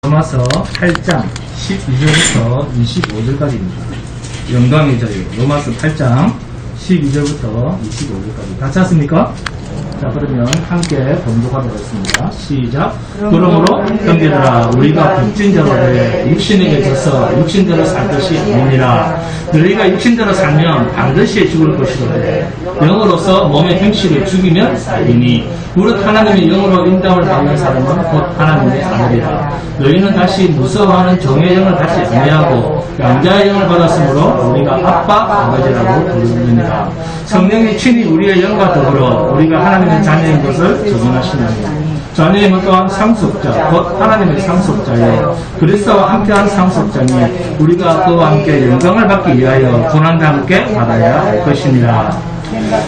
로마서 8장 12절부터 25절까지입니다. 영광의 저희 로마서 8장 12절부터 25절까지 다 찾았습니까? 자, 그러면 함께 봉독하도록 하겠습니다. 시작. 그러므로 형제들아, 우리가 불진대로 육신에게 져서 육신대로 살 것이 아니니라. 너희가 육신대로 살면 반드시 죽을 것이로되 영으로서 몸의 행실을 죽이면 살리니 무릇 하나님의 영으로 인담을 받는 사람은 곧 하나님의 아들이라. 너희는 다시 무서워하는 종의 영을 다시 아니하고 양자의 영을 받았으므로 우리가 아빠 아버지라고 부르느니라. 성령이 친히 우리의 영과 더불어 우리가 하나님의 자녀인 것을 증언하시나니 자녀임은 또한 상속자 곧 하나님의 상속자여 그리스도와 함께한 상속자니 우리가 그와 함께 영광을 받기 위하여 고난과 함께 받아야 할 것이니라.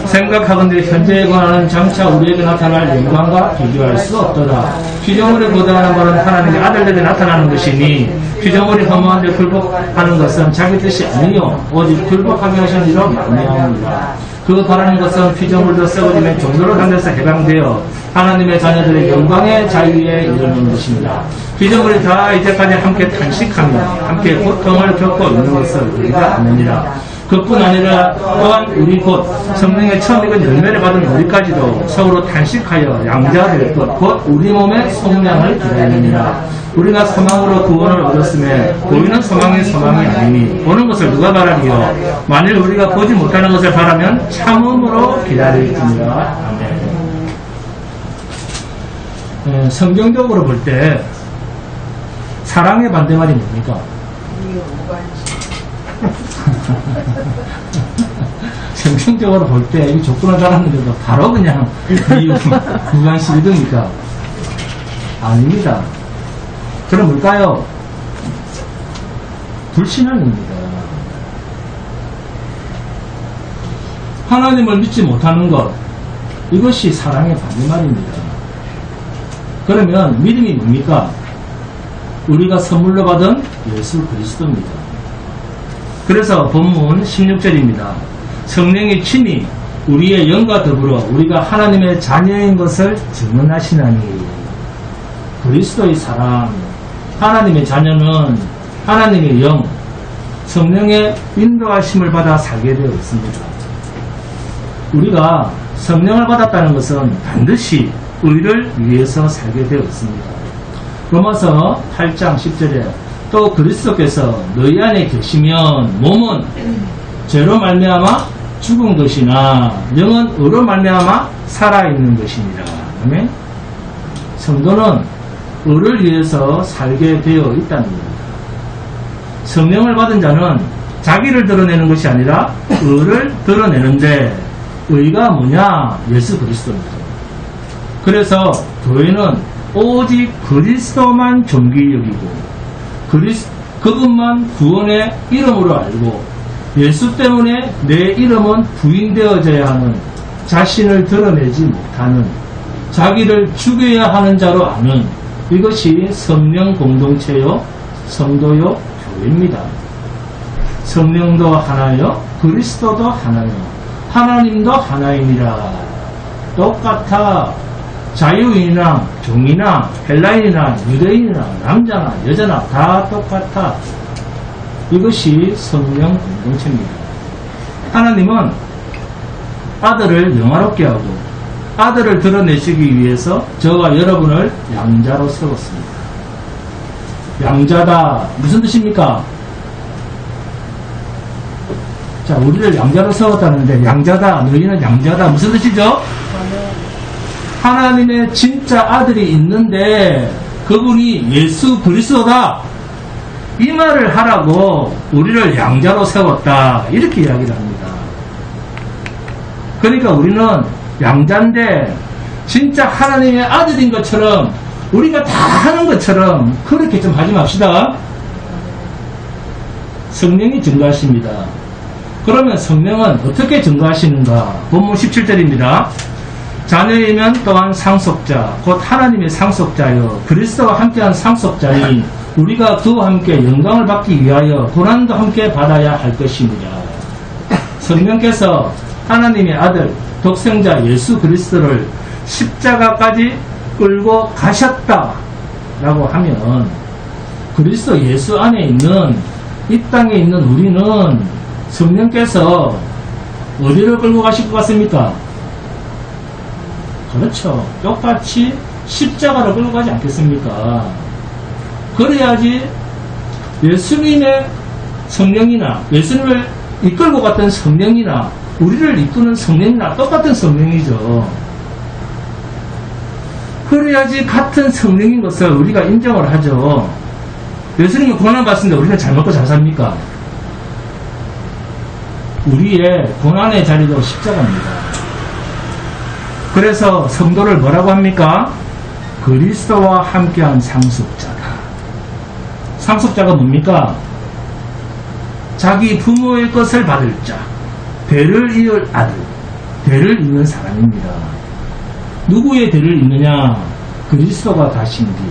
생각하건대 현재의 고난은 장차 우리에게 나타날 영광과 비교할 수 없도다. 피조물에 거듭하는 바는 하나님의 아들들에게 나타나는 것이니 피조물이 허무한 데 굴복하는 것은 자기 뜻이 아니요 오직 굴복하게 하신 이로 말미암으니라. 그 바라는 것은 피조물도 썩어지면 종로를 향해서 해방되어 하나님의 자녀들의 영광의 자유에 이르는 것입니다. 피조물이 다 이제까지 함께 탄식하며 함께 고통을 겪고 있는 것을 우리가 아느니라. 그뿐 아니라 또한 우리 곧 성령의 처음 익은 열매를 받은 우리까지도 서로 탄식하여 양자될 것 곧 우리 몸의 속량을 기다리느니라. 우리가 소망으로 구원을 얻었음에 보이는 소망이 소망이 아니니 보는 것을 누가 바라리요. 만일 우리가 보지 못하는 것을 바라면 참음으로 기다릴지니라. 아멘. 성경적으로 볼 때 사랑의 반대말이 뭡니까? 정신적으로 볼 때 이 조건을 달았는데도 바로 그냥 무관심이됩니까? 아닙니다. 그럼 뭘까요? 불신앙입니다. 하나님을 믿지 못하는 것, 이것이 사랑의 반대말입니다. 그러면 믿음이 뭡니까? 우리가 선물로 받은 예수 그리스도입니다. 그래서 본문 16절입니다. 성령이 친히 우리의 영과 더불어 우리가 하나님의 자녀인 것을 증언하시나니. 그리스도의 사랑, 하나님의 자녀는 하나님의 영, 성령의 인도하심을 받아 살게 되어 있습니다. 우리가 성령을 받았다는 것은 반드시 의를 위해서 살게 되어 있습니다. 로마서 8장 10절에 또 그리스도께서 너희 안에 계시면 몸은 죄로 말미암아 죽은 것이나 영은 의로 말미암아 살아있는 것이니라. 아멘. 성도는 의를 위해서 살게 되어 있다는 겁니다. 성령을 받은 자는 자기를 드러내는 것이 아니라 의를 드러내는데 의가 뭐냐? 예수 그리스도입니다. 그래서 교회는 오직 그리스도만 존귀 여기고 그분만 구원의 이름으로 알고 예수 때문에 내 이름은 부인되어져야 하는, 자신을 드러내지 못하는, 자기를 죽여야 하는 자로 아는 이것이 성령 공동체요 성도요 교회입니다. 성령도 하나요 그리스도도 하나요 하나님도 하나이니라. 똑같아. 자유인이나 종이나 헬라인이나 유대인이나 남자나 여자나 다 똑같아. 이것이 성령 공동체입니다. 하나님은 아들을 영화롭게 하고 아들을 드러내시기 위해서 저와 여러분을 양자로 세웠습니다. 양자다. 무슨 뜻입니까? 자, 우리를 양자로 세웠다는데 양자다, 너희는 양자다. 무슨 뜻이죠? 하나님의 진짜 아들이 있는데 그분이 예수 그리스도다. 이 말을 하라고 우리를 양자로 세웠다. 이렇게 이야기를 합니다. 그러니까 우리는 양자인데 진짜 하나님의 아들인 것처럼 우리가 다 하는 것처럼 그렇게 좀 하지 맙시다. 성령이 증거하십니다. 그러면 성령은 어떻게 증거하시는가? 본문 17절입니다. 자녀이면 또한 상속자 곧 하나님의 상속자여 그리스도와 함께한 상속자니 우리가 그와 함께 영광을 받기 위하여 고난도 함께 받아야 할 것입니다. 성령께서 하나님의 아들 독생자 예수 그리스도를 십자가까지 끌고 가셨다 라고 하면 그리스도 예수 안에 있는 이 땅에 있는 우리는 성령께서 어디를 끌고 가실 것 같습니까? 그렇죠. 똑같이 십자가를 끌고 가지 않겠습니까? 그래야지 예수님의 성령이나 예수님을 이끌고 갔던 성령이나 우리를 이끄는 성령이나 똑같은 성령이죠. 그래야지 같은 성령인 것을 우리가 인정을 하죠. 예수님이 고난받습니다. 우리는 잘 먹고 잘 삽니까? 우리의 고난의 자리도 십자가입니다. 그래서 성도를 뭐라고 합니까? 그리스도와 함께한 상속자다. 상속자가 뭡니까? 자기 부모의 것을 받을 자, 대를 이을 아들, 대를 잇는 사람입니다. 누구의 대를 잇느냐? 그리스도가 가신 길,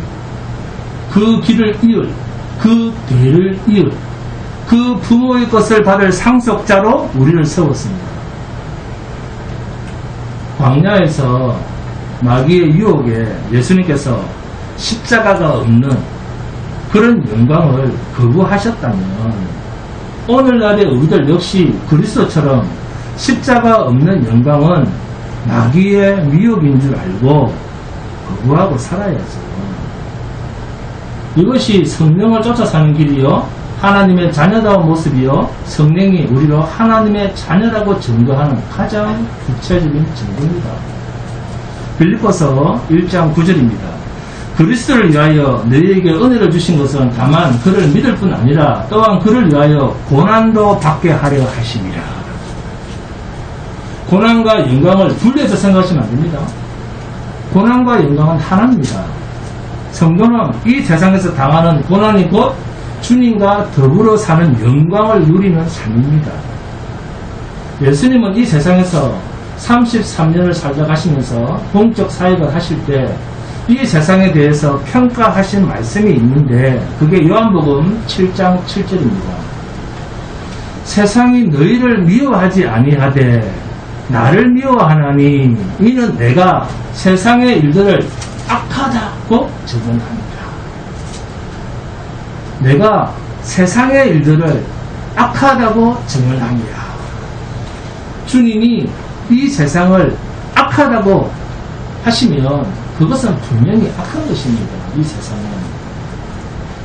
그 길을 이을, 그 대를 이을, 그 부모의 것을 받을 상속자로 우리를 세웠습니다. 광야에서 마귀의 유혹에 예수님께서 십자가가 없는 그런 영광을 거부하셨다면 오늘날의 우리들 역시 그리스도처럼 십자가 없는 영광은 마귀의 미혹인 줄 알고 거부하고 살아야죠. 이것이 성령을 쫓아 사는 길이요, 하나님의 자녀다운 모습이요, 성령이 우리로 하나님의 자녀라고 증거하는 가장 구체적인 증거입니다. 빌립보서 1장 9절입니다. 그리스도를 위하여 너희에게 은혜를 주신 것은 다만 그를 믿을 뿐 아니라 또한 그를 위하여 고난도 받게 하려 하심이라. 고난과 영광을 분리해서 생각하시면 안 됩니다. 고난과 영광은 하나입니다. 성도는 이 세상에서 당하는 고난이 곧 주님과 더불어 사는 영광을 누리는 삶입니다. 예수님은 이 세상에서 33년을 살다 가시면서 공적 사역을 하실 때 이 세상에 대해서 평가하신 말씀이 있는데 그게 요한복음 7장 7절입니다. 세상이 너희를 미워하지 아니하되 나를 미워하나니 이는 내가 세상의 일들을 악하다고 증언합니다. 내가 세상의 일들을 악하다고 증언합니다. 주님이 이 세상을 악하다고 하시면 그것은 분명히 악한 것입니다. 이 세상은.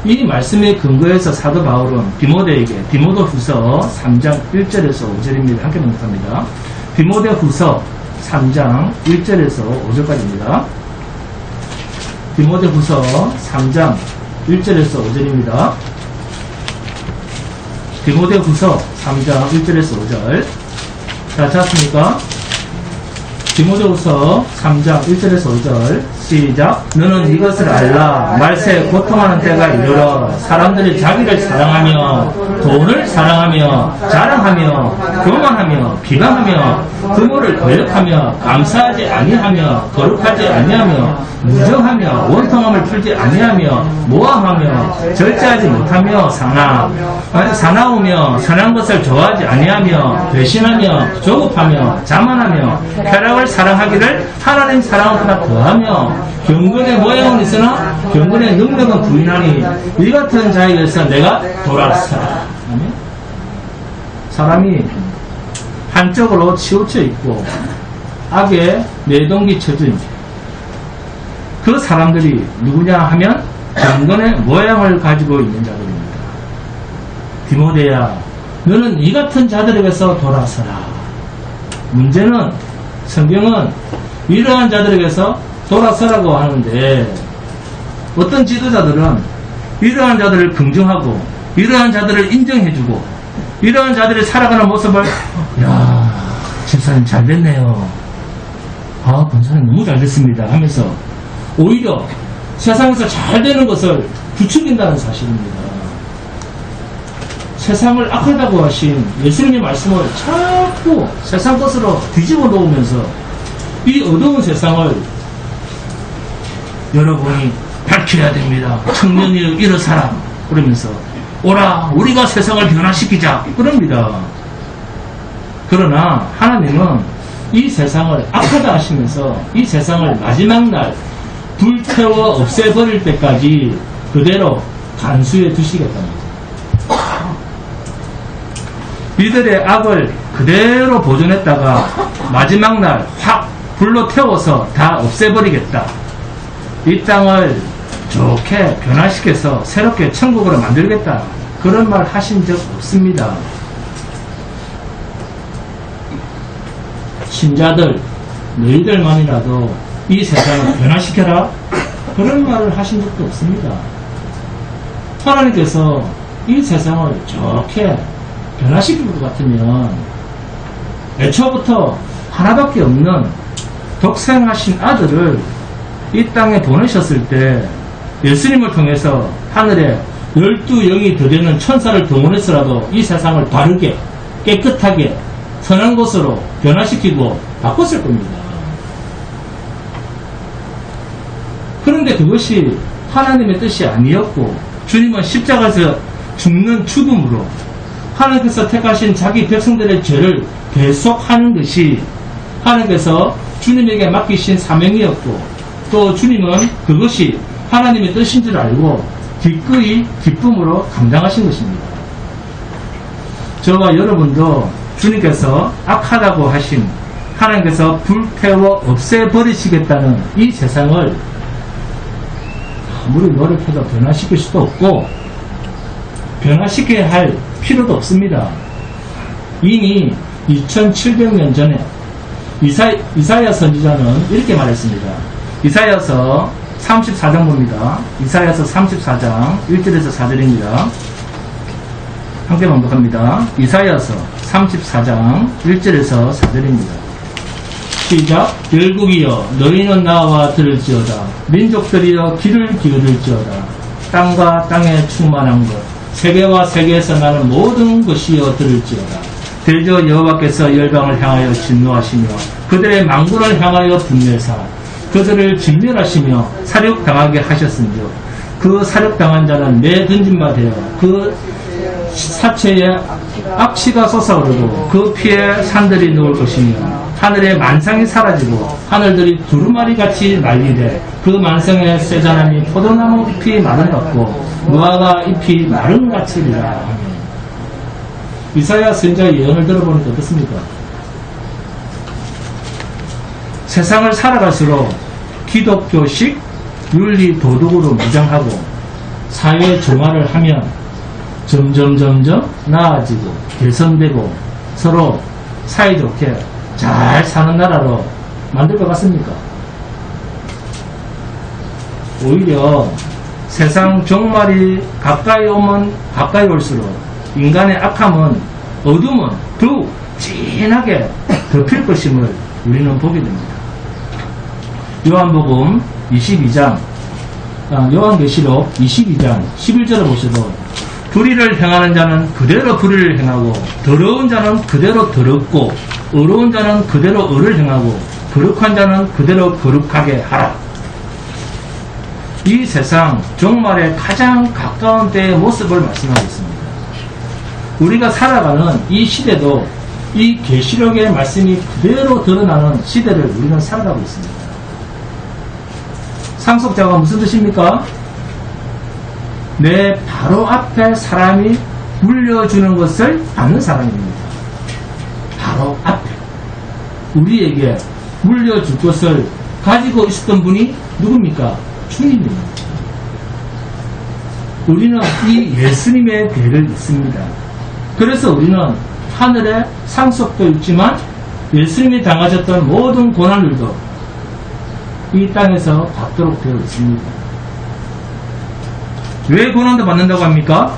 이 말씀에 근거해서 사도 바울은 디모데에게 디모데후서 3장 1절에서 5절입니다. 함께 낭독합니다. 디모데후서 3장 1절에서 5절까지입니다. 디모데후서 3장 1절에서 5절입니다. 디모데후서 3장 1절에서 5절. 자, 찾았습니까? 디모데후서 3장 1절에서 5절 시작. 너는 이것을 알라. 말세에 고통하는 때가 이르러 사람들이 자기를 사랑하며 돈을 사랑하며 자랑하며 교만하며 비방하며 부모를 거역하며 감사하지 아니하며 거룩하지 아니하며 무정하며 원통함을 풀지 아니하며 모함하며 절제하지 못하며 사나우며 선한 것을 좋아하지 아니하며 배신하며 조급하며 자만하며 쾌락을 사랑하기를 하나님 사랑보다 더하며 경건의 모양은 있으나 경건의 능력은 부인하니 이 같은 자에 의해서 내가 돌아서라. 사람이 한쪽으로 치우쳐 있고 악에 내동기 쳐진 그 사람들이 누구냐 하면 경건의 모양을 가지고 있는 자들입니다. 디모데야, 너는 이 같은 자들에게서 돌아서라. 문제는 성경은 이러한 자들에게서 돌아서라고 하는데 어떤 지도자들은 이러한 자들을 긍정하고 이러한 자들을 인정해주고 이러한 자들이 살아가는 모습을 야, 집사님 잘 됐네요. 아, 권사님 너무 잘 됐습니다 하면서 오히려 세상에서 잘 되는 것을 부추긴다는 사실입니다. 세상을 악하다고 하신 예수님의 말씀을 자꾸 세상 것으로 뒤집어 놓으면서 이 어두운 세상을 여러분이 밝혀야 됩니다. 청년이 이런 사람 그러면서 오라 우리가 세상을 변화시키자 그럽니다. 그러나 하나님은 이 세상을 악하다 하시면서 이 세상을 마지막 날 불태워 없애버릴 때까지 그대로 간수해 두시겠답니다. 이들의 악을 그대로 보존했다가 마지막 날 확 불로 태워서 다 없애버리겠다. 이 땅을 좋게 변화시켜서 새롭게 천국으로 만들겠다. 그런 말 하신 적 없습니다. 신자들, 너희들만이라도 이 세상을 변화시켜라. 그런 말을 하신 적도 없습니다. 하나님께서 이 세상을 좋게 변화시킬 것 같으면 애초부터 하나밖에 없는 독생하신 아들을 이 땅에 보내셨을 때 예수님을 통해서 하늘에 12영이 더 되는 천사를 동원해서라도 이 세상을 바르게 깨끗하게 선한 곳으로 변화시키고 바꿨을 겁니다. 그런데 그것이 하나님의 뜻이 아니었고 주님은 십자가에서 죽는 죽음으로 하나님께서 택하신 자기 백성들의 죄를 대속하는 것이 하나님께서 주님에게 맡기신 사명이었고 또 주님은 그것이 하나님의 뜻인 줄 알고 기꺼이 기쁨으로 감당하신 것입니다. 저와 여러분도 주님께서 악하다고 하신 하나님께서 불태워 없애버리시겠다는 이 세상을 아무리 노력해도 변화시킬 수도 없고 변화시켜야 할 필요도 없습니다. 이미 2700년 전에 이사야 선지자는 이렇게 말했습니다. 이사야서 34장 봅니다. 이사야서 34장 1절에서 4절입니다. 함께 반복합니다. 이사야서 34장 1절에서 4절입니다. 시작. 열국이여 너희는 나와 들을지어다. 민족들이여 귀를 기울일지어다. 땅과 땅에 충만한 것 세계와 세계에서 나는 모든 것이여 들을지어다. 대저 여호와께서 열방을 향하여 진노하시며 그들의 망군을 향하여 분내사 그들을 진멸하시며 사륙당하게 하셨은즉 그 사륙당한 자는 내 던진 바 되어 그 사체에 악취가 솟아오르고 그 피에 산들이 누울 것이며 하늘의 만상이 사라지고 하늘들이 두루마리같이 말리되 그 만상의 쇠잔함이 포도나무 잎이 마른 같고 무화과 잎이 마른 같으리라. 이사야 선지자의 예언을 들어보니까 어떻습니까? 세상을 살아갈수록 기독교식 윤리 도덕으로 무장하고 사회 정화를 하면 점점 나아지고 개선되고 서로 사이좋게 잘 사는 나라로 만들 것 같습니까? 오히려 세상 종말이 가까이 오면 가까이 올수록 인간의 악함은 어둠은 더욱 진하게 덮일 것임을 우리는 보게 됩니다. 요한복음 22장 요한계시록 22장 11절을 보셔도 불의를 행하는 자는 그대로 불의를 행하고 더러운 자는 그대로 더럽고 의로운 자는 그대로 의를 행하고 거룩한 자는 그대로 거룩하게 하라. 이 세상 종말의 가장 가까운 때의 모습을 말씀하고 있습니다. 우리가 살아가는 이 시대도 이 계시록의 말씀이 그대로 드러나는 시대를 우리는 살아가고 있습니다. 상속자가 무슨 뜻입니까? 내 바로 앞에 사람이 물려주는 것을 받는 사람입니다. 바로 앞에 우리에게 물려줄 것을 가지고 있었던 분이 누굽니까? 주님입니다. 우리는 이 예수님의 배를 믿습니다. 그래서 우리는 하늘의 상속도 있지만 예수님이 당하셨던 모든 고난들도 이 땅에서 받도록 되어 있습니다. 왜 고난도 받는다고 합니까?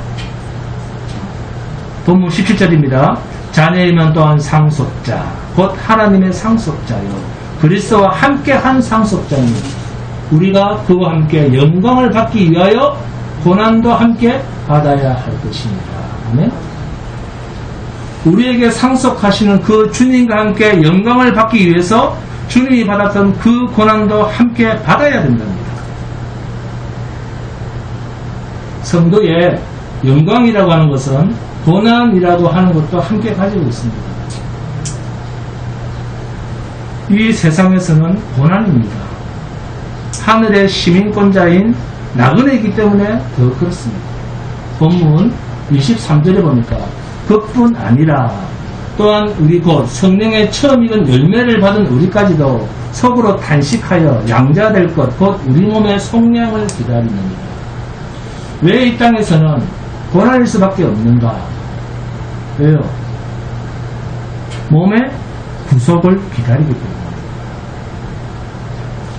본문 17절입니다. 자녀이면 또한 상속자 곧 하나님의 상속자요 그리스도와 함께 한 상속자니 우리가 그와 함께 영광을 받기 위하여 고난도 함께 받아야 할 것입니다. 아멘. 우리에게 상속하시는 그 주님과 함께 영광을 받기 위해서 주님이 받았던 그 고난도 함께 받아야 된답니다. 성도의 영광이라고 하는 것은 고난이라고 하는 것도 함께 가지고 있습니다. 이 세상에서는 고난입니다. 하늘의 시민권자인 나그네이기 때문에 더 그렇습니다. 본문 23절에 보니까 그뿐 아니라 또한 우리 곧 성령의 처음 익은 열매를 받은 우리까지도 속으로 탄식하여 양자될 것 곧 우리 몸의 속량을 기다리느니라. 왜 이 땅에서는 고난일 수밖에 없는가? 왜요? 몸의 구속을 기다리기 때문에.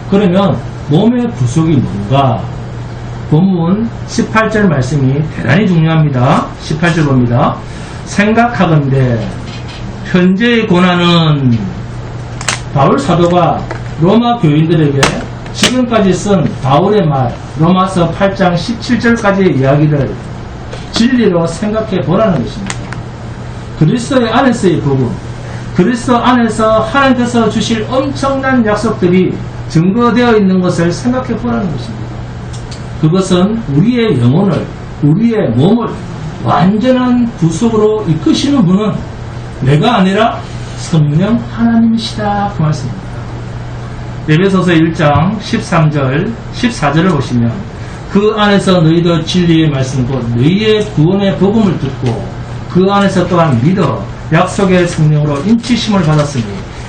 그러면 몸의 구속이 뭔가? 본문 18절 말씀이 대단히 중요합니다. 18절 봅니다. 생각하건대 현재의 고난은 바울 사도가 로마 교인들에게 지금까지 쓴 바울의 말 로마서 8장 17절까지의 이야기를 진리로 생각해 보라는 것입니다. 그리스도의 안에서의 복음, 그리스도 안에서 하나님께서 주실 엄청난 약속들이 증거되어 있는 것을 생각해 보라는 것입니다. 그것은 우리의 영혼을, 우리의 몸을 완전한 구속으로 이끄시는 분은 내가 아니라 성령 하나님이시다. 그 말씀입니다. 에베소서 1장 13절, 14절을 보시면 그 안에서 너희도 진리의 말씀 곧 너희의 구원의 복음을 듣고 그 안에서 또한 믿어 약속의 성령으로 인치심을 받았으니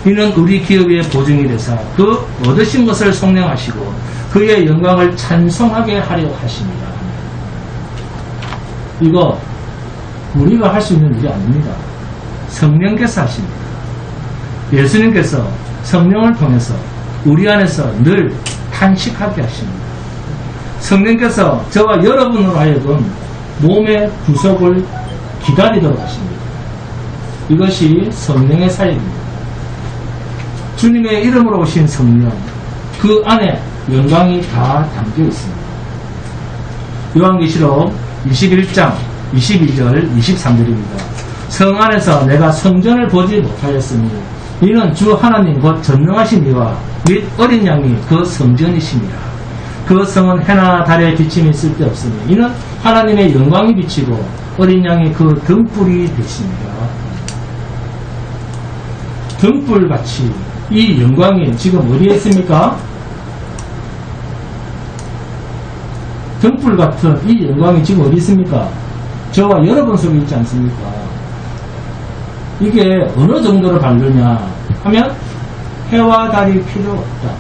이는 우리 기업의 보증이 되사 그 얻으신 것을 속량하시고 그의 영광을 찬송하게 하려 하십니다. 이거 우리가 할 수 있는 일이 아닙니다. 성령께서 하십니다. 예수님께서 성령을 통해서 우리 안에서 늘 탄식하게 하십니다. 성령께서 저와 여러분으로 하여금 몸의 구속을 기다리도록 하십니다. 이것이 성령의 사역입니다. 주님의 이름으로 오신 성령, 그 안에 영광이 다 담겨 있습니다. 요한계시록 21장 22절 23절입니다. 성 안에서 내가 성전을 보지 못하였으니 이는 주 하나님 곧 전능하신 이와 및 어린 양이 그 성전이십니다. 그 성은 해나 달의 비침이 쓸데없으니 이는 하나님의 영광이 비치고 어린 양이 그 등불이 되십니다. 등불같이 이 영광이 지금 어디에 있습니까? 등불 같은 이 영광이 지금 어디 있습니까? 저와 여러분 속에 있지 않습니까? 이게 어느 정도로 바르냐 하면 해와 달이 필요 없다.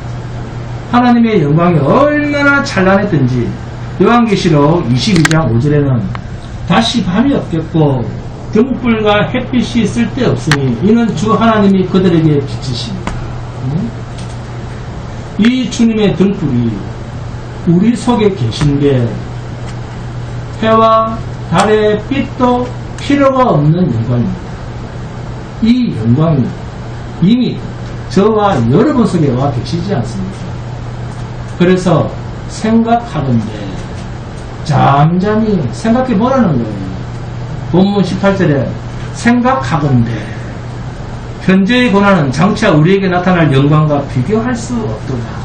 하나님의 영광이 얼마나 찬란했든지 요한계시록 22장 5절에는 다시 밤이 없겠고 등불과 햇빛이 쓸데없으니 이는 주 하나님이 그들에게 비치십니다. 이 주님의 등불이 우리 속에 계신 게 해와 달의 빛도 필요가 없는 영광입니다. 이 영광이 이미 저와 여러분 속에 와 계시지 않습니까? 그래서 생각하던데 잠잠히 생각해 보라는 거예요. 본문 18절에 생각하건대 현재의 고난은 장차 우리에게 나타날 영광과 비교할 수 없도다.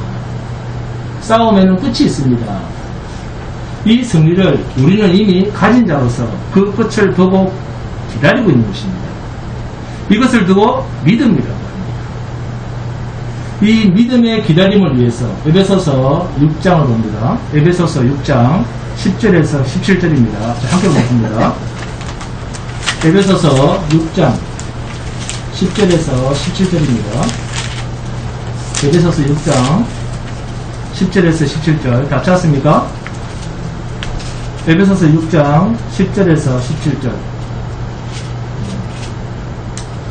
싸움에는 끝이 있습니다. 이 승리를 우리는 이미 가진 자로서 그 끝을 보고 기다리고 있는 것입니다. 이것을 두고 믿음이라고 합니다. 이 믿음의 기다림을 위해서 에베소서 6장을 봅니다. 에베소서 6장 10절에서 17절입니다. 함께 보겠습니다. 에베소서 6장 10절에서 17절입니다. 에베소서 6장 10절에서 17절 다 찾았습니까? 에베소서 6장 10절에서 17절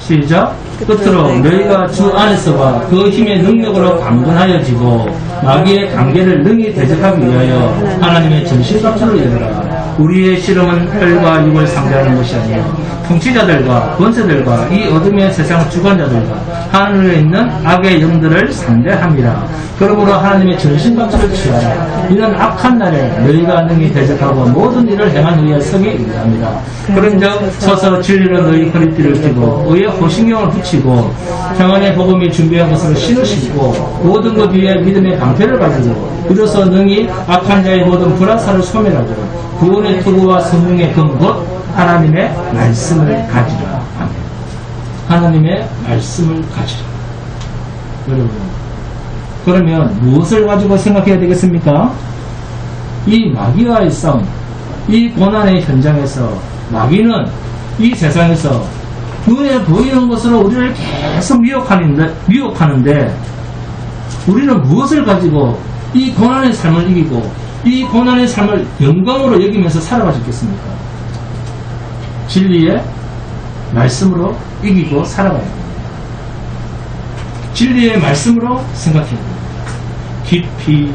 시작. 끝으로 너희가 주 안에서와 그 힘의 능력으로 강건하여지고 마귀의 관계를 능히 대적하기 위하여 하나님의 전신갑주를 입으라. 우리의 씨름은 혈과 육을 상대하는 것이 아니요 통치자들과 권세들과 이 어둠의 세상 주관자들과 하늘에 있는 악의 영들을 상대함이라. 그러므로 하나님의 전신갑주를 취하라. 이는 악한 날에 너희가 능히 대적하고 모든 일을 행한 후에 서기 위함이라. 그런즉 서서 진리로 너희 허리띠를 띠고 의의 호신경을 붙이고 평안의 복음이 준비한 것으로 신으시고 모든 것 위에 믿음의 방패를 가지고 이로써 능히 악한 자의 모든 불화사를 소멸하고 구원의 투구와 성령의 금 곧 하나님의 말씀을 가지라. 아멘. 하나님의 말씀을 가지라. 여러분, 그러면 무엇을 가지고 생각해야 되겠습니까? 이 마귀와의 싸움, 이 고난의 현장에서 마귀는 이 세상에서 눈에 보이는 것으로 우리를 계속 미혹하는데 우리는 무엇을 가지고 이 고난의 삶을 이기고 이 고난의 삶을 영광으로 여기면서 살아갈 수 있겠습니까? 진리의 말씀으로 이기고 살아가야 합니다. 진리의 말씀으로 생각해야 됩니다. 깊이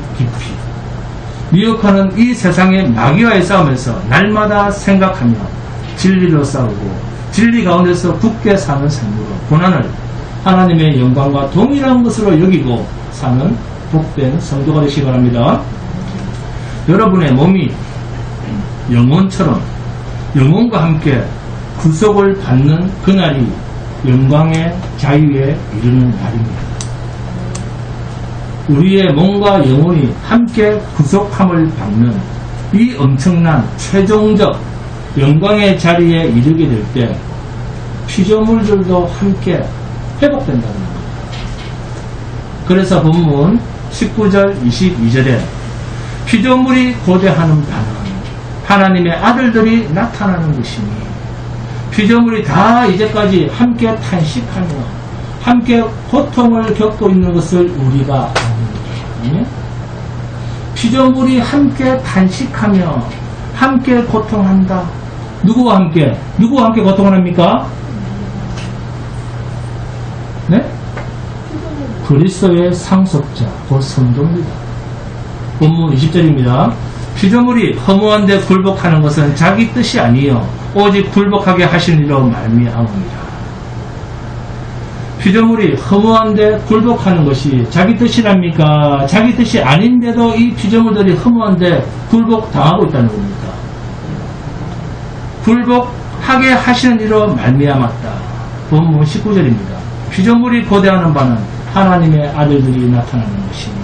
미혹하는 이 세상의 마귀와의 싸움에서 날마다 생각하며 진리로 싸우고 진리 가운데서 굳게 사는 삶으로 고난을 하나님의 영광과 동일한 것으로 여기고 사는 복된 성도가 되시기 바랍니다. 여러분의 몸이 영혼처럼 영혼과 함께 구속을 받는 그날이 영광의 자유에 이르는 날입니다. 우리의 몸과 영혼이 함께 구속함을 받는 이 엄청난 최종적 영광의 자리에 이르게 될 때 피조물들도 함께 회복된다는 겁니다. 그래서 본문 19절 22절에 피조물이 고대하는 바는 하나님의 아들들이 나타나는 것이니 피조물이 다 이제까지 함께 탄식하며 함께 고통을 겪고 있는 것을 우리가 압니다. 피조물이 함께 탄식하며 함께 고통한다. 누구와 함께 고통을 합니까? 네? 그리스도의 상속자, 곧 성도입니다. 본문 20절입니다. 피조물이 허무한 데 굴복하는 것은 자기 뜻이 아니요 오직 굴복하게 하시니로 말미암습니다. 피조물이 허무한 데 굴복하는 것이 자기 뜻이랍니까? 자기 뜻이 아닌데도 이 피조물들이 허무한 데 굴복당하고 있다는 겁니다. 굴복하게 하시는 이로 말미암았다. 본문 19절입니다. 피조물이 고대하는 바는 하나님의 아들들이 나타나는 것이니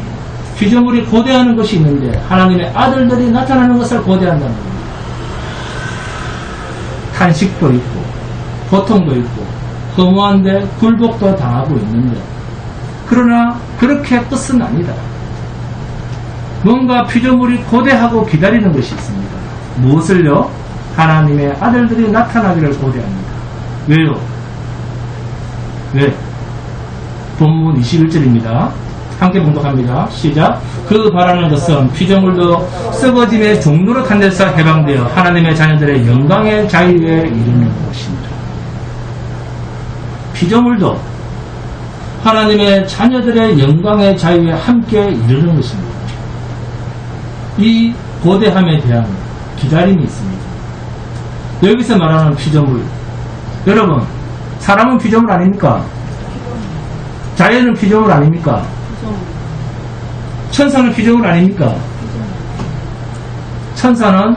피조물이 고대하는 것이 있는데 하나님의 아들들이 나타나는 것을 고대한다는 겁니다. 탄식도 있고 고통도 있고 허무한데 굴복도 당하고 있는데 그러나 그렇게 끝은 아니다. 뭔가 피조물이 고대하고 기다리는 것이 있습니다. 무엇을요? 하나님의 아들들이 나타나기를 고대합니다. 왜요? 왜? 본문 21절입니다. 함께 봉독합니다. 시작. 그 바라는 것은 피조물도 썩어짐의 종로로 탄 데서 해방되어 하나님의 자녀들의 영광의 자유에 이르는 것입니다. 피조물도 하나님의 자녀들의 영광의 자유에 함께 이르는 것입니다. 이 고대함에 대한 기다림이 있습니다. 여기서 말하는 피조물, 여러분, 사람은 피조물 아닙니까? 자연은 피조물 아닙니까? 천사는 피조물 아닙니까? 천사는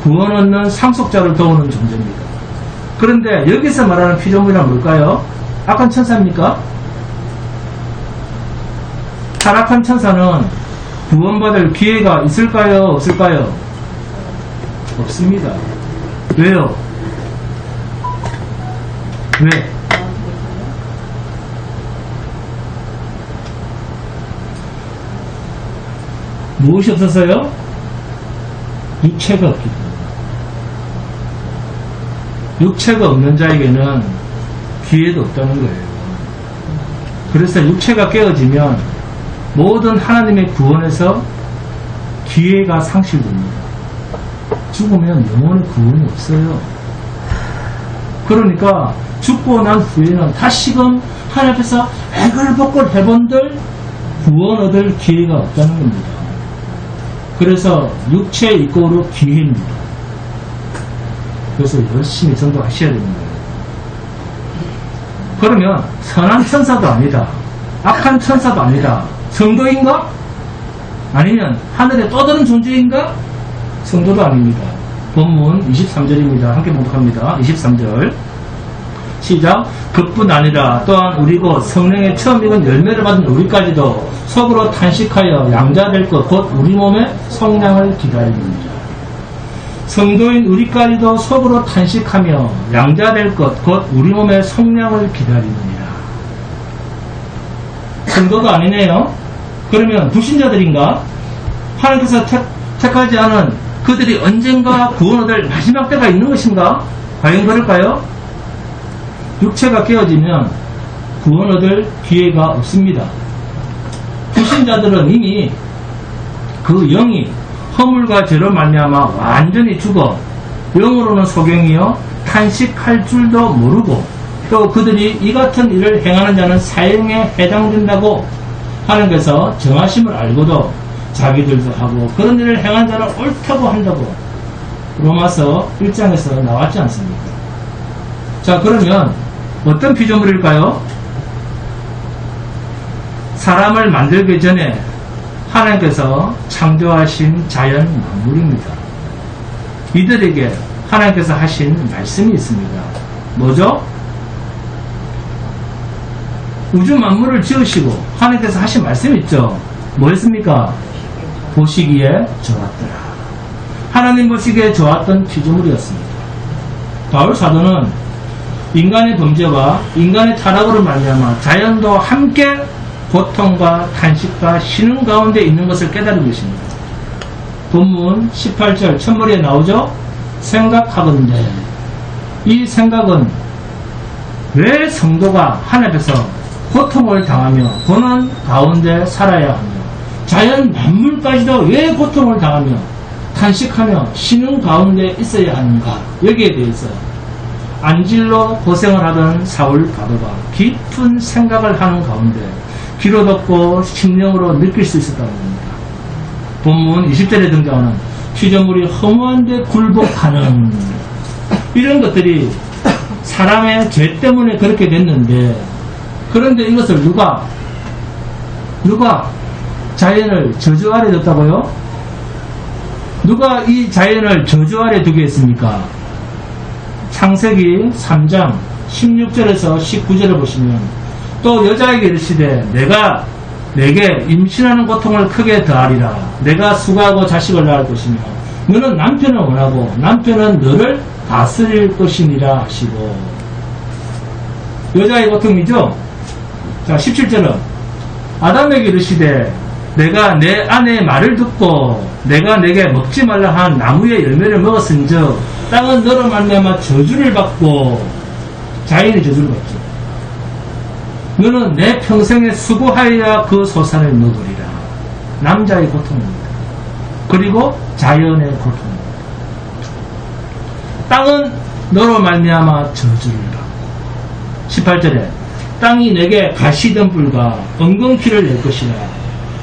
구원 얻는 상속자를 도우는 존재입니다. 그런데 여기서 말하는 피조물이란 뭘까요? 악한 천사입니까? 타락한 천사는 구원받을 기회가 있을까요? 없을까요? 없습니다. 왜요? 왜? 무엇이 없어서요? 육체가 없기 때문에. 육체가 없는 자에게는 기회도 없다는 거예요. 그래서 육체가 깨어지면 모든 하나님의 구원에서 기회가 상실됩니다. 죽으면 영원의 구원이 없어요. 그러니까 죽고 난 후에는 다시금 하나님 앞에서 애걸복걸 해본들 구원 얻을 기회가 없다는 겁니다. 그래서 육체 이꼬로 기회입니다. 그래서 열심히 전도하셔야 됩니다. 그러면 선한 천사도 아니다. 악한 천사도 아니다. 성도인가? 아니면 하늘에 떠드는 존재인가? 성도도 아닙니다. 본문 23절입니다. 함께 봉독합니다. 23절 시작. 그뿐 아니라 또한 우리 곧 성령의 처음 익은 열매를 받은 우리까지도 속으로 탄식하여 양자될 것 곧 우리 몸의 성량을 기다립니다. 성도인 우리까지도 속으로 탄식하며 양자될 것 곧 우리 몸의 성량을 기다립니다. 성도도 아니네요. 그러면 불신자들인가? 하나님께서 택하지 않은 그들이 언젠가 구원 얻을 마지막 때가 있는 것인가? 과연 그럴까요? 육체가 깨어지면 구원 얻을 기회가 없습니다. 불신자들은 이미 그 영이 허물과 죄로 말미암아 완전히 죽어 영으로는 소경이요 탄식할 줄도 모르고, 또 그들이 이 같은 일을 행하는 자는 사형에 해당된다고 하나님께서 정하심을 알고도 자기들도 하고 그런 일을 행한 자는 옳다고 한다고 로마서 1장에서 나왔지 않습니까? 자, 그러면 어떤 피조물일까요? 사람을 만들기 전에 하나님께서 창조하신 자연 만물입니다. 이들에게 하나님께서 하신 말씀이 있습니다. 뭐죠? 우주 만물을 지으시고 하나님께서 하신 말씀이 있죠. 뭐였습니까? 보시기에 좋았더라. 하나님 보시기에 좋았던 피조물이었습니다. 바울 사도는 인간의 범죄와 인간의 타락으로 말미암아 자연도 함께 고통과 탄식과 신음 가운데 있는 것을 깨달은 것입니다. 본문 18절 첫머리에 나오죠? 생각하건대. 이 생각은 왜 성도가 하나님 앞에서 고통을 당하며 고난 가운데 살아야 하며 자연 만물까지도 왜 고통을 당하며 탄식하며 신음 가운데 있어야 하는가? 여기에 대해서 안질로 고생을 하던 사울 바도가 깊은 생각을 하는 가운데 귀로 듣고 심령으로 느낄 수 있었다고 합니다. 본문 20절에 등장하는 피조물이 허무한데 굴복하는 이런 것들이 사람의 죄 때문에 그렇게 됐는데, 그런데 이것을 누가 자연을 저주 아래 뒀다고요? 누가 이 자연을 저주 아래 두게 했습니까? 창세기 3장 16절에서 19절을 보시면, 또 여자에게 이르시되 내가 내게 임신하는 고통을 크게 더하리라. 내가 수고하고 자식을 낳을 것이며 너는 남편을 원하고 남편은 너를 다스릴 것이니라 하시고. 여자의 고통이죠. 자, 17절은 아담에게 이르시되 내가 내 아내의 말을 듣고 내가 내게 먹지 말라 한 나무의 열매를 먹었은즉 땅은 너로 말미암아 저주를 받고, 자연이 저주를 받죠. 너는 내 평생에 수고하여야 그 소산을 먹으리라. 남자의 고통입니다. 그리고 자연의 고통입니다. 땅은 너로 말미암아 저주를 받고. 18절에 땅이 내게 가시덤불과 엉겅퀴를 낼 것이라.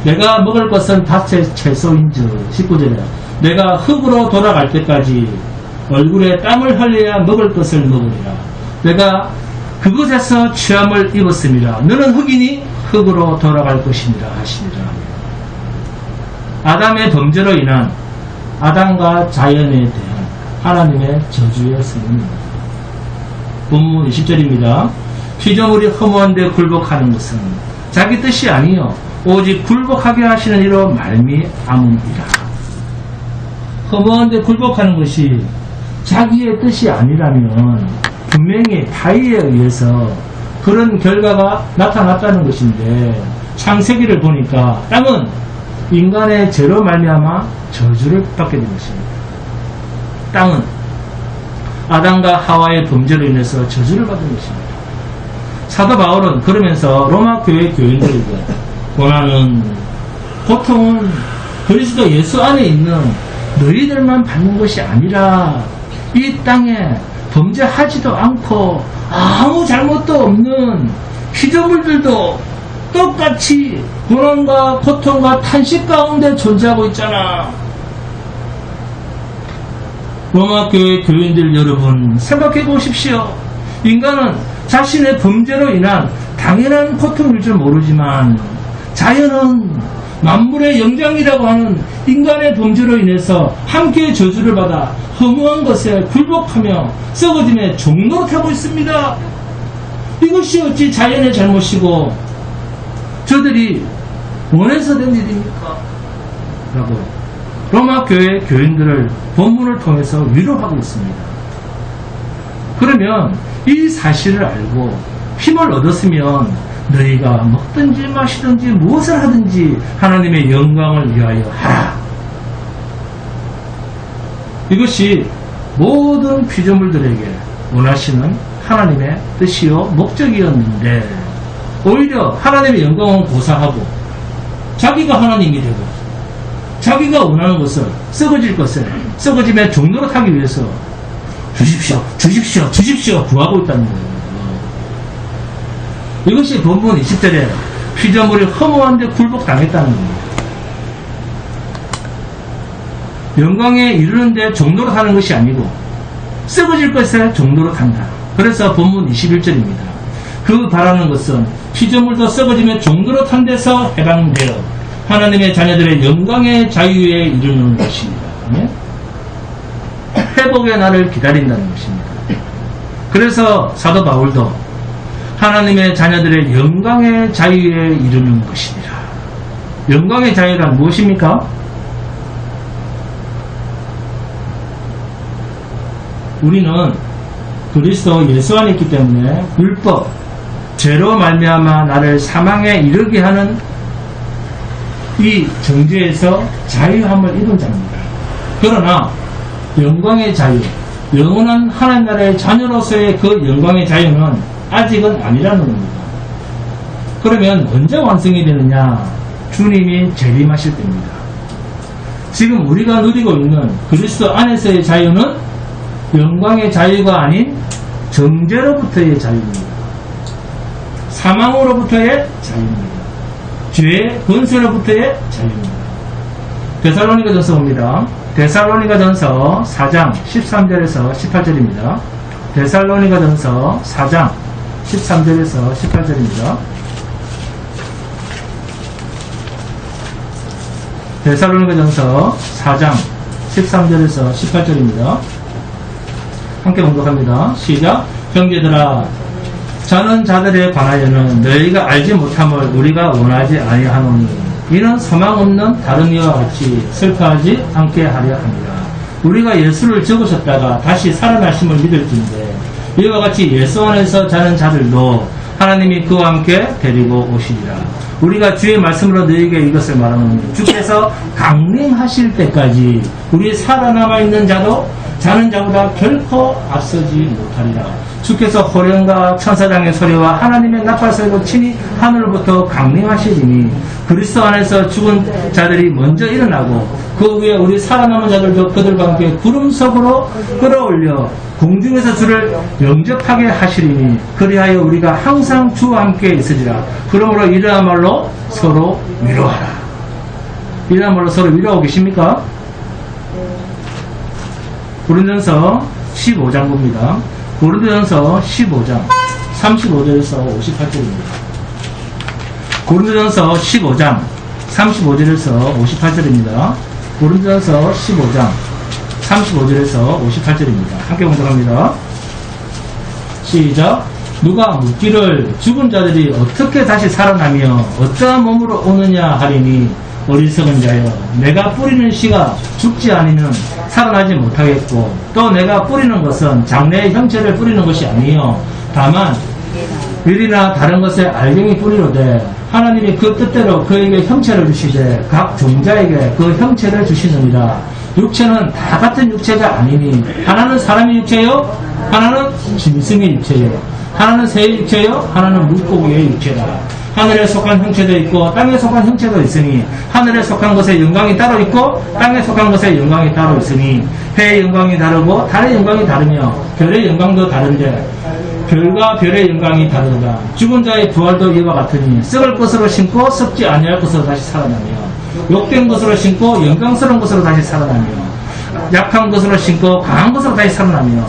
내가 먹을 것은 밭의 채소인즉. 19절에 내가 흙으로 돌아갈 때까지 얼굴에 땀을 흘려야 먹을 것을 먹으리라. 내가 그곳에서 취함을 입었습니다. 너는 흙이니 흙으로 돌아갈 것이니라 하시니라. 아담의 범죄로 인한 아담과 자연에 대한 하나님의 저주의 선언입니다. 본문 20절입니다. 피조물이 허무한데 굴복하는 것은 자기 뜻이 아니요 오직 굴복하게 하시는 이로 말미암음이라. 허무한데 굴복하는 것이 자기의 뜻이 아니라면 분명히 타의에 의해서 그런 결과가 나타났다는 것인데, 창세기를 보니까 땅은 인간의 죄로 말미암아 저주를 받게 된 것입니다. 땅은 아담과 하와의 범죄로 인해서 저주를 받은 것입니다. 사도 바울은 그러면서 로마 교회 교인들에게 고난은, 고통은 그리스도 예수 안에 있는 너희들만 받는 것이 아니라 이 땅에 범죄하지도 않고 아무 잘못도 없는 피조물들도 똑같이 고난과 고통과 탄식 가운데 존재하고 있잖아. 로마교회 교인들 여러분, 생각해 보십시오. 인간은 자신의 범죄로 인한 당연한 고통일 줄 모르지만 자연은 만물의 영장이라고 하는 인간의 범죄로 인해서 함께 저주를 받아 허무한 것에 굴복하며 썩어짐에 종노릇하고 있습니다. 이것이 어찌 자연의 잘못이고 저들이 원해서 된 일입니까? 라고 로마교회 교인들을 본문을 통해서 위로하고 있습니다. 그러면 이 사실을 알고 힘을 얻었으면 너희가 먹든지 마시든지 무엇을 하든지 하나님의 영광을 위하여 하라. 이것이 모든 피조물들에게 원하시는 하나님의 뜻이요 목적이었는데 오히려 하나님의 영광은 고사하고 자기가 하나님이 되고 자기가 원하는 것을 썩어질 것을 썩어지면 종로를 하기 위해서 주십시오 구하고 있다는 거예요. 이것이 본문 20절에 피조물이 허무한데 굴복당했다는 겁니다. 영광에 이르는데 종로를 하는 것이 아니고 썩어질 것에 종로를 한다. 그래서 본문 21절입니다. 그 바라는 것은 피조물도 썩어지면 종로를 탄 데서 해방되어 하나님의 자녀들의 영광의 자유에 이르는 것입니다. 회복의 날을 기다린다는 것입니다. 그래서 사도 바울도 하나님의 자녀들의 영광의 자유에 이르는 것이니라. 영광의 자유란 무엇입니까? 우리는 그리스도 예수 안에 있기 때문에 율법, 죄로 말미암아 나를 사망에 이르게 하는 이 정죄에서 자유함을 입은 자입니다. 그러나 영광의 자유, 영원한 하나님 나라의 자녀로서의 그 영광의 자유는 아직은 아니라는 겁니다. 그러면 언제 완성이 되느냐? 주님이 재림하실 때입니다. 지금 우리가 누리고 있는 그리스도 안에서의 자유는 영광의 자유가 아닌 정죄로부터의 자유입니다. 사망으로부터의 자유입니다. 죄의 권세로부터의 자유입니다. 데살로니가전서 봅니다. 데살로니가전서 4장 13절에서 18절입니다. 데살로니가전서 4장 13절에서 18절입니다. 데살로니가전서 4장 13절에서 18절입니다. 함께 봉독합니다. 시작. 형제들아, 자는 자들에 관하여는 너희가 알지 못함을 우리가 원하지 아니하노니 이는 소망 없는 다른 이와 같이 슬퍼하지 않게 하려 합니다. 우리가 예수를 적으셨다가 다시 살아나심을 믿을진데 이와 같이 예수 안에서 자는 자들도 하나님이 그와 함께 데리고 오시리라. 우리가 주의 말씀으로 너희에게 이것을 말하노니 주께서 강림하실 때까지 우리 살아남아 있는 자도 자는 자보다 결코 앞서지 못하리라. 주께서 호령과 천사장의 소리와 하나님의 나팔소리로 친히 하늘로부터 강림하시리니 그리스도 안에서 죽은 자들이 먼저 일어나고 그 후에 우리 살아남은 자들도 그들과 함께 구름 속으로 끌어올려 공중에서 주를 영접하게 하시리니 그리하여 우리가 항상 주와 함께 있으리라. 그러므로 이러한 말로 서로 위로하라. 이러한 말로 서로 위로하고 계십니까? 고린도전서 15장 봅니다. 고린도전서 15장 35절에서 58절입니다. 고린도전서 15장 35절에서 58절입니다. 고린도전서 15장 35절에서 58절입니다. 함께 봉독합니다. 시작. 누가 묻기를 죽은 자들이 어떻게 다시 살아나며 어떠한 몸으로 오느냐 하리니 어리석은 자여, 내가 뿌리는 씨가 죽지 아니면 살아나지 못하겠고 또 내가 뿌리는 것은 장래의 형체를 뿌리는 것이 아니요 다만 밀이나 다른 것에 알갱이 뿌리로되 하나님이 그 뜻대로 그에게 형체를 주시되 각 종자에게 그 형체를 주시느니라. 육체는 다 같은 육체가 아니니 하나는 사람의 육체요 하나는 짐승의 육체요 하나는 새의 육체요 하나는 물고기의 육체다. 하늘에 속한 형체도 있고 땅에 속한 형체도 있으니 하늘에 속한 것의 영광이 따로 있고 땅에 속한 것의 영광이 따로 있으니 해의 영광이 다르고 달의 영광이 다르며 별의 영광도 다른데 별과 별의 영광이 다르다. 죽은 자의 부활도 이와 같으니 썩을 것으로 신고 썩지 아니할 것으로 다시 살아나며 욕된 것으로 신고 영광스러운 것으로 다시 살아나며 약한 것으로 신고 강한 것으로 다시 살아나며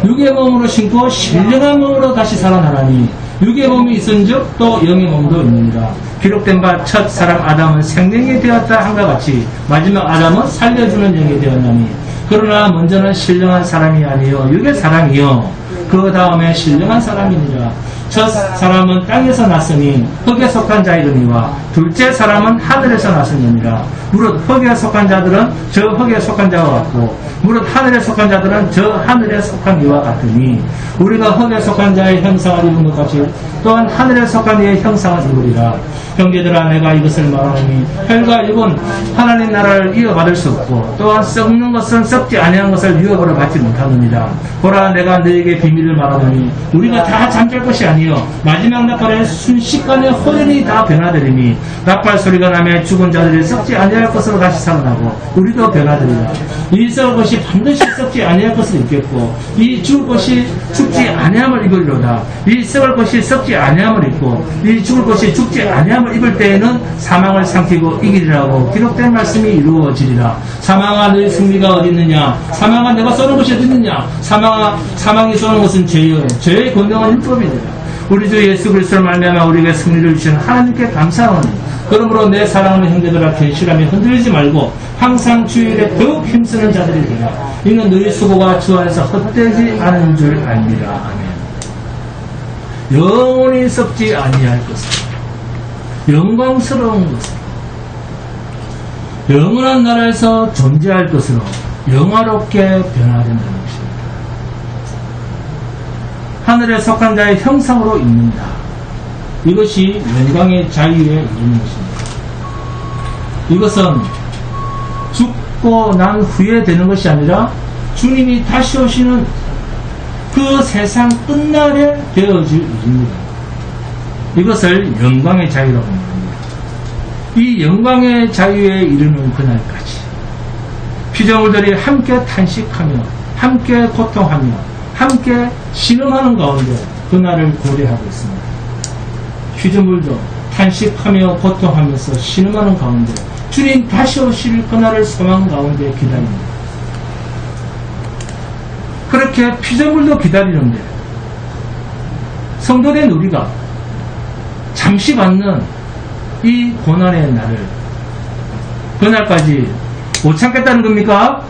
육의 몸으로 신고 신령한 몸으로 다시 살아나라니 육의 몸이 있은즉 또 영의 몸도 있느니라. 기록된 바 첫 사람 아담은 생명이 되었다 한과 같이 마지막 아담은 살려주는 영이 되었나니 그러나 먼저는 신령한 사람이 아니요 육의 사람이요 그 다음에 신령한 사람이니라. 첫 사람은 땅에서 났으니 흙에 속한 자이거니와 둘째 사람은 하늘에서 났으니라. 무릇 흙에 속한 자들은 저 흙에 속한 자와 같고 무릇 하늘에 속한 자들은 저 하늘에 속한 이와 같으니 우리가 흙에 속한 자의 형상을 입은 것 같이 또한 하늘에 속한 이의 형상을 입으리라. 형제들아 내가 이것을 말하니 혈과 육은 하나님 나라를 이어받을 수 없고 또한 썩는 것은 썩지 아니한 것을 유업으로 받지 못하느니라. 보라 내가 너에게 비밀을 말하노니 우리가 다 잠잘 것이 아니요 마지막 나팔에 순식간에 호련히 다 변화되리니 나팔 소리가 나며 죽은 자들이 썩지 아니할 것으로 다시 살아나고 우리도 변화되리라. 이 썩을 것이 반드시 썩지 아니할 것을 입겠고 이 죽을 것이 죽지 아니함을 입으리로다. 이 썩을 것이 썩지 아니함을 입고 이 죽을 것이 죽지 아니함을 입을 때에는 사망을 삼키고 이기리라고 기록된 말씀이 이루어지리라. 사망아 너의 승리가 어디 있느냐? 사망아 내가 쏘는 것이 어디 있느냐? 사망이 쏘는 것은 죄요 죄의 권능은 율법이니라. 우리 주 예수 그리스도를 말미암아 우리에게 승리를 주시는 하나님께 감사하노니 그러므로 내 사랑하는 형제들아 견실하며 흔들리지 말고 항상 주일에 더욱 힘쓰는 자들이 되라. 이는 너희 수고가 주 안에서 헛되지 않은 줄 압니다. 아멘. 영원히 썩지 아니할 것을 영광스러운 것으로 영원한 나라에서 존재할 것으로 영화롭게 변화된다는 것입니다. 하늘에 속한 자의 형상으로 있는다. 이것이 영광의 자유에 이르는 것입니다. 이것은 죽고 난 후에 되는 것이 아니라 주님이 다시 오시는 그 세상 끝날에 되어질 일입니다. 이것을 영광의 자유라고 합니다. 이 영광의 자유에 이르는 그날까지 피조물들이 함께 탄식하며 함께 고통하며 함께 신음하는 가운데 그날을 고려하고 있습니다. 피조물도 탄식하며 고통하면서 신음하는 가운데 주님 다시 오실 그날을 소망 가운데 기다립니다. 그렇게 피조물도 기다리는데 성도된 우리가 잠시 받는 이 고난의 날을 그날까지 못 참겠다는 겁니까?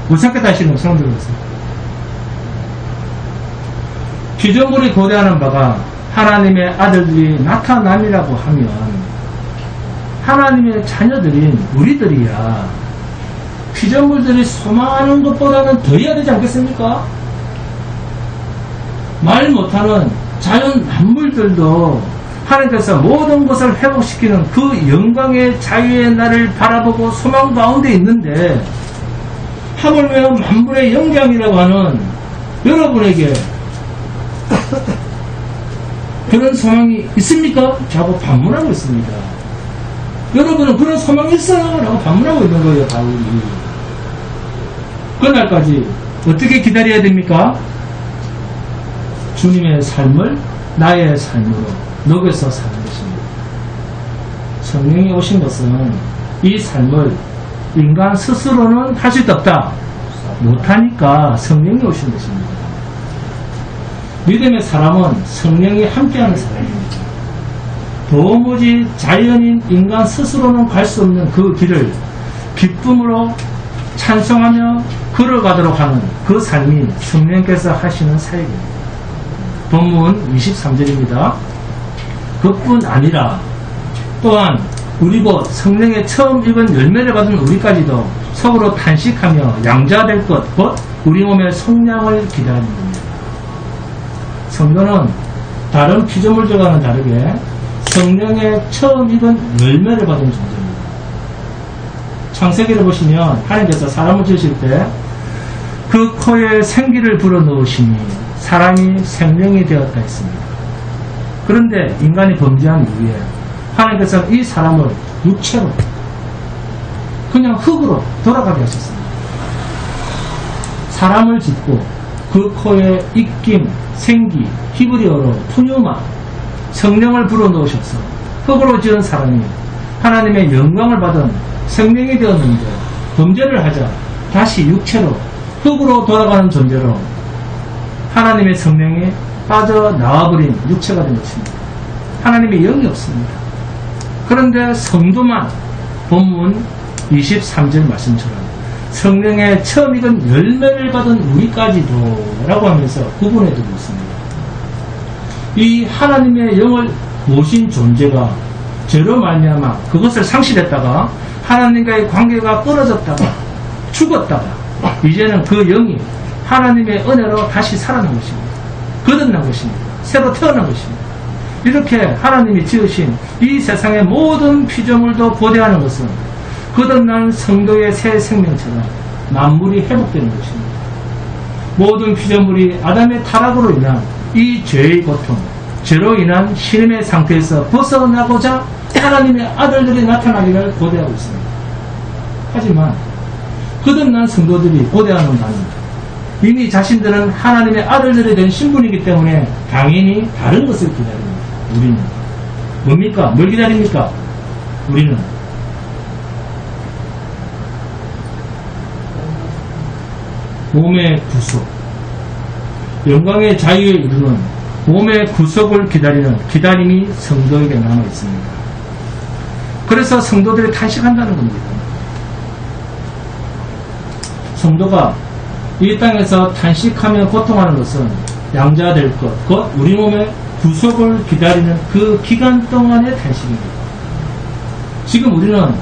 못 참겠다 하시는 성도들이었어요. 피조물이 고대하는 바가 하나님의 아들들이 나타남이라고 하면 하나님의 자녀들인 우리들이야 피조물들이 소망하는 것보다는 더 해야 되지 않겠습니까? 말 못하는 자연 만물들도 하나님께서 모든 것을 회복시키는 그 영광의 자유의 날을 바라보고 소망 가운데 있는데 하물며 만물의 영장이라고 하는 여러분에게 그런 소망이 있습니까? 라고 반문하고 있습니다. 여러분은 그런 소망이 있어요? 라고 반문하고 있는 거예요. 바울이. 그날까지 어떻게 기다려야 됩니까? 주님의 삶을 나의 삶으로 녹여서 사는 것입니다. 성령이 오신 것은 이 삶을 인간 스스로는 할 수 있다 없다? 못하니까 성령이 오신 것입니다. 믿음의 사람은 성령이 함께하는 사람입니다. 도무지 자연인 인간 스스로는 갈 수 없는 그 길을 기쁨으로 찬송하며 걸어가도록 하는 그 삶이 성령께서 하시는 사역입니다. 본문 23절입니다. 그뿐 아니라 또한 우리 곧 성령의 처음 익은 열매를 받은 우리까지도 속으로 탄식하며 양자될 것 곧 우리 몸의 속량을 기다립니다. 성도는 다른 피조물들과는 다르게 성령의 처음 익은 열매를 받은 존재입니다. 창세기를 보시면 하나님께서 사람을 지으실 때 그 코에 생기를 불어넣으시니 사람이 생명이 되었다 했습니다. 그런데 인간이 범죄한 이후에 하나님께서 이 사람을 육체로 그냥 흙으로 돌아가게 하셨습니다. 사람을 짓고 그 코에 입김, 생기, 히브리어로 푸뉴마, 성령을 불어넣으셔서 흙으로 지은 사람이 하나님의 영광을 받은 생명이 되었는데 범죄를 하자 다시 육체로 흙으로 돌아가는 존재로 하나님의 성령이 빠져나와버린 육체가 된 것입니다. 하나님의 영이 없습니다. 그런데 성도만 본문 23절 말씀처럼 성령의 처음 익은 열매를 받은 우리까지도 라고 하면서 구분해 두고 있습니다. 이 하나님의 영을 모신 존재가 죄로 말미암아 그것을 상실했다가 하나님과의 관계가 끊어졌다가 죽었다가 이제는 그 영이 하나님의 은혜로 다시 살아난 것입니다. 거듭난 것입니다. 새로 태어난 것입니다. 이렇게 하나님이 지으신 이 세상의 모든 피조물도 보대하는 것은 거듭난 성도의 새 생명처럼 만물이 회복되는 것입니다. 모든 피조물이 아담의 타락으로 인한 이 죄의 고통, 죄로 인한 신음의 상태에서 벗어나고자 하나님의 아들들이 나타나기를 고대하고 있습니다. 하지만 거듭난 성도들이 고대하는 바는 이미 자신들은 하나님의 아들들이 된 신분이기 때문에 당연히 다른 것을 기다립니다. 우리는 뭡니까? 뭘 기다립니까? 우리는 몸의 구속, 영광의 자유에 이르는 몸의 구속을 기다리는 기다림이 성도에게 남아 있습니다. 그래서 성도들이 탄식한다는 겁니다. 성도가 이 땅에서 탄식하며 고통하는 것은 양자될 것, 곧 우리 몸의 구속을 기다리는 그 기간 동안의 탄식입니다. 지금 우리는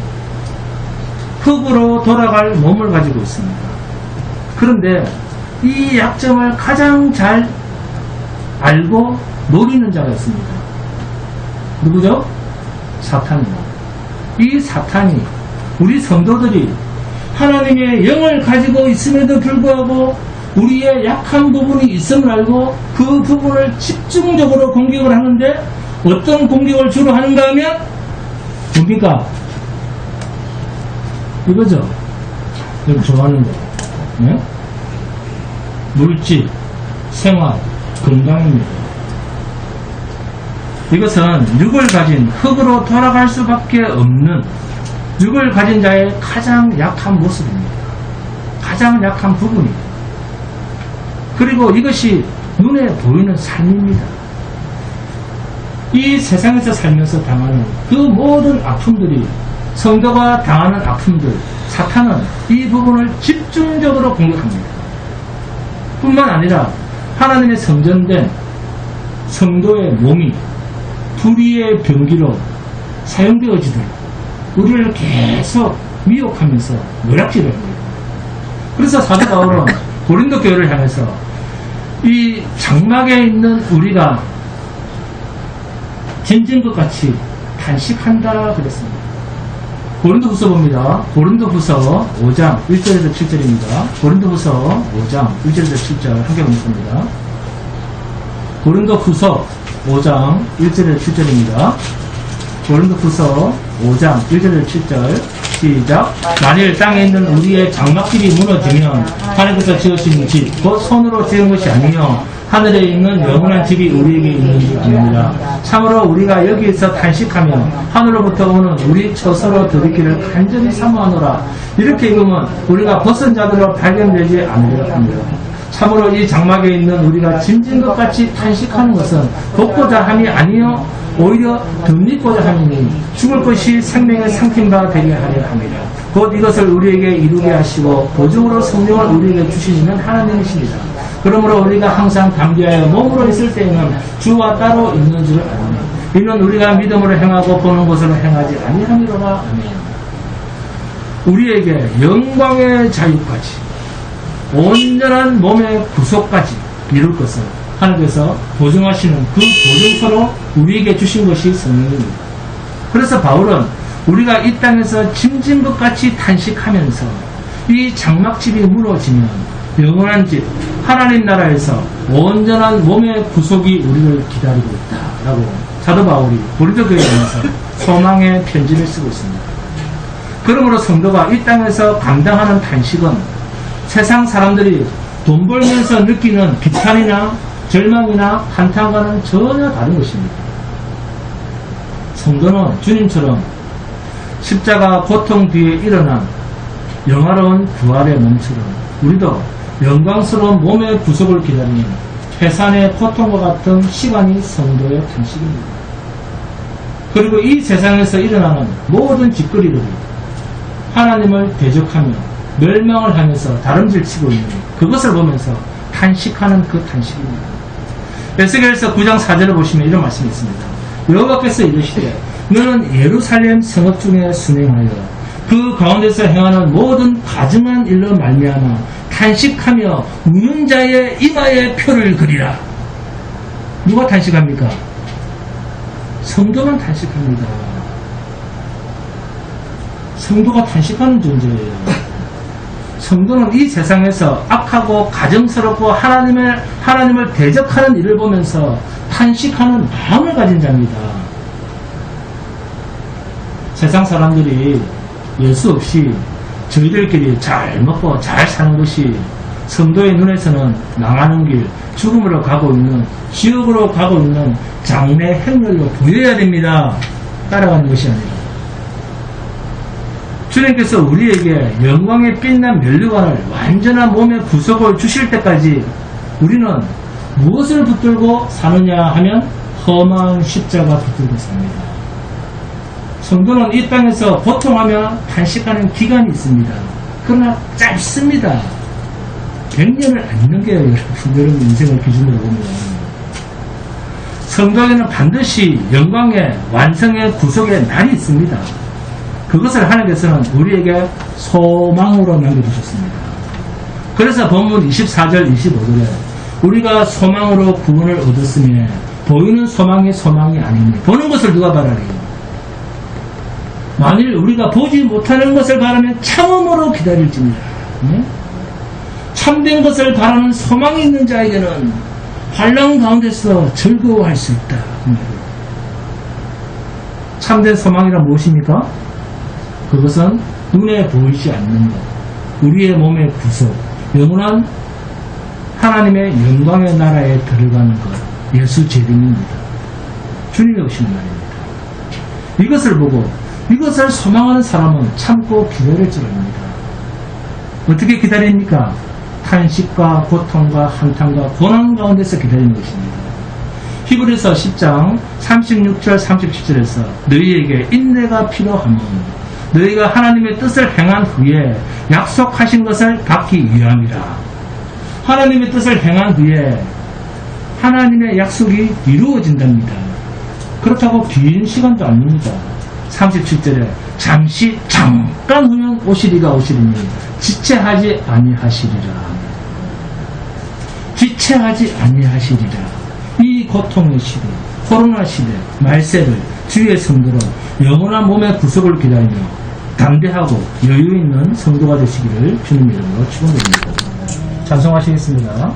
흙으로 돌아갈 몸을 가지고 있습니다. 그런데 이 약점을 가장 잘 알고 노리는 자가 있습니다. 누구죠? 사탄입니다. 이 사탄이 우리 성도들이 하나님의 영을 가지고 있음에도 불구하고 우리의 약한 부분이 있음을 알고 그 부분을 집중적으로 공격을 하는데 어떤 공격을 주로 하는가 하면 뭡니까? 이거죠. 여러분 좋아하는 거. 네? 물질, 생활, 건강입니다. 이것은 육을 가진 흙으로 돌아갈 수밖에 없는 육을 가진 자의 가장 약한 모습입니다. 가장 약한 부분입니다. 그리고 이것이 눈에 보이는 삶입니다. 이 세상에서 살면서 당하는 그 모든 아픔들이 성도가 당하는 아픔들, 사탄은 이 부분을 집중적으로 공격합니다. 뿐만 아니라 하나님의 성전된 성도의 몸이 불의의 병기로 사용되어지도록 우리를 계속 미혹하면서 노략질을 합니다. 그래서 사도 바울은 고린도 교회를 향해서 이 장막에 있는 우리가 짐진 것 같이 탄식한다 그랬습니다. 고린도후서 봅니다. 고린도후서 5장 1절에서 7절입니다. 고린도후서 5장 1절에서 7절 함께 보겠습니다. 고린도후서 5장 1절에서 7절입니다. 고린도후서 5장 1절에서 7절 시작. 만일 땅에 있는 우리의 장막집이 무너지면 하나님께서 지으신 집 곧 손으로 지은 것이 아니며 하늘에 있는 영원한 집이 우리에게 있는 줄 아닙니다. 참으로 우리가 여기에서 탄식하며 하늘로부터 오는 우리 처소로 들이기를 간절히 사모하노라. 이렇게 읽으면 우리가 벗은 자들로 발견되지 않으려 합니다. 참으로 이 장막에 있는 우리가 짐진 것 같이 탄식하는 것은 돕고자 함이 아니요 오히려 덧입고자 함이니 죽을 것이 생명의 상팀 바 되게 하려 합니다. 곧 이것을 우리에게 이루게 하시고 보증으로 성령을 우리에게 주시는 하나님이십니다. 그러므로 우리가 항상 담대하여 몸으로 있을 때에는 주와 따로 있는 줄을 아노니 이는 우리가 믿음으로 행하고 보는 것으로 행하지 아니함이로라. 아멘. 우리에게 영광의 자유까지 온전한 몸의 구속까지 이룰 것을 하나님께서 보증하시는 그 보증서로 우리에게 주신 것이 성령입니다. 그래서 바울은 우리가 이 땅에서 짐진 것 같이 탄식하면서 이 장막집이 무너지면 영원한 집 하나님 나라에서 온전한 몸의 구속이 우리를 기다리고 있다라고 사도 바울이 고린도 교회에 대해서 소망의 편지를 쓰고 있습니다. 그러므로 성도가 이 땅에서 감당하는 탄식은 세상 사람들이 돈 벌면서 느끼는 비탄이나 절망이나 한탄과는 전혀 다른 것입니다. 성도는 주님처럼 십자가 고통 뒤에 일어난 영화로운 부활의 몸처럼 우리도 영광스러운 몸의 구속을 기다리는 해산의 고통과 같은 시간이 성도의 탄식입니다. 그리고 이 세상에서 일어나는 모든 짓거리들이 하나님을 대적하며 멸망을 하면서 다름질치고 있는 그것을 보면서 탄식하는 그 탄식입니다. 에스겔서 9장 4절을 보시면 이런 말씀이 있습니다. 여호와께서 이르시되 너는 예루살렘 성읍 중에 순행하여 그 가운데서 행하는 모든 가증한 일로 말미암아 탄식하며 우는 자의 이마에 표를 그리라. 누가 탄식합니까? 성도만 탄식합니다. 성도가 탄식하는 존재예요. 성도는 이 세상에서 악하고 가증스럽고 하나님을 대적하는 일을 보면서 탄식하는 마음을 가진 자입니다. 세상 사람들이 예수 없이 저희들끼리 잘 먹고 잘 사는 것이 성도의 눈에서는 망하는 길, 죽음으로 가고 있는, 지옥으로 가고 있는 장래 행렬로 보여야 됩니다. 따라가는 것이 아니라. 주님께서 우리에게 영광의 빛난 면류관을 완전한 몸의 구속을 주실 때까지 우리는 무엇을 붙들고 사느냐 하면 험한 십자가 붙들고 삽니다. 성도는 이 땅에서 고통하며 탄식하는 기간이 있습니다. 그러나 짧습니다. 100년을 안 넘겨요. 여러분 인생을 기준으로 보면. 성도에게는 반드시 영광의 완성의 구속의 날이 있습니다. 그것을 하나님께서는 우리에게 소망으로 남겨두셨습니다. 그래서 본문 24절 25절에 우리가 소망으로 구원을 얻었으며 보이는 소망이 아니니 보는 것을 누가 바라리요? 만일 우리가 보지 못하는 것을 바라면 참음으로 기다릴지니라. 네? 참된 것을 바라는 소망이 있는 자에게는 환난 가운데서 즐거워할 수 있다. 참된 소망이란 무엇입니까? 그것은 눈에 보이지 않는 것, 우리의 몸의 구속, 영원한 하나님의 영광의 나라에 들어가는 것, 예수 재림입니다. 주님이 오시는 날입니다. 이것을 보고 이것을 소망하는 사람은 참고 기다릴 줄 압니다. 어떻게 기다립니까? 탄식과 고통과 한탄과 고난 가운데서 기다리는 것입니다. 히브리서 10장 36절 37절에서 너희에게 인내가 필요하면 너희가 하나님의 뜻을 행한 후에 약속하신 것을 받기 위함이라. 하나님의 뜻을 행한 후에 하나님의 약속이 이루어진답니다. 그렇다고 긴 시간도 아닙니다. 37절에 잠깐 후면 오시리가 오시리니 지체하지 아니하시리라. 지체하지 아니하시리라. 이 고통의 시대, 코로나 시대, 말세를 주의 성도로 영원한 몸의 구속을 기다리며 담대하고 여유 있는 성도가 되시기를 주님 이름으로 축원드립니다. 찬송하시겠습니다.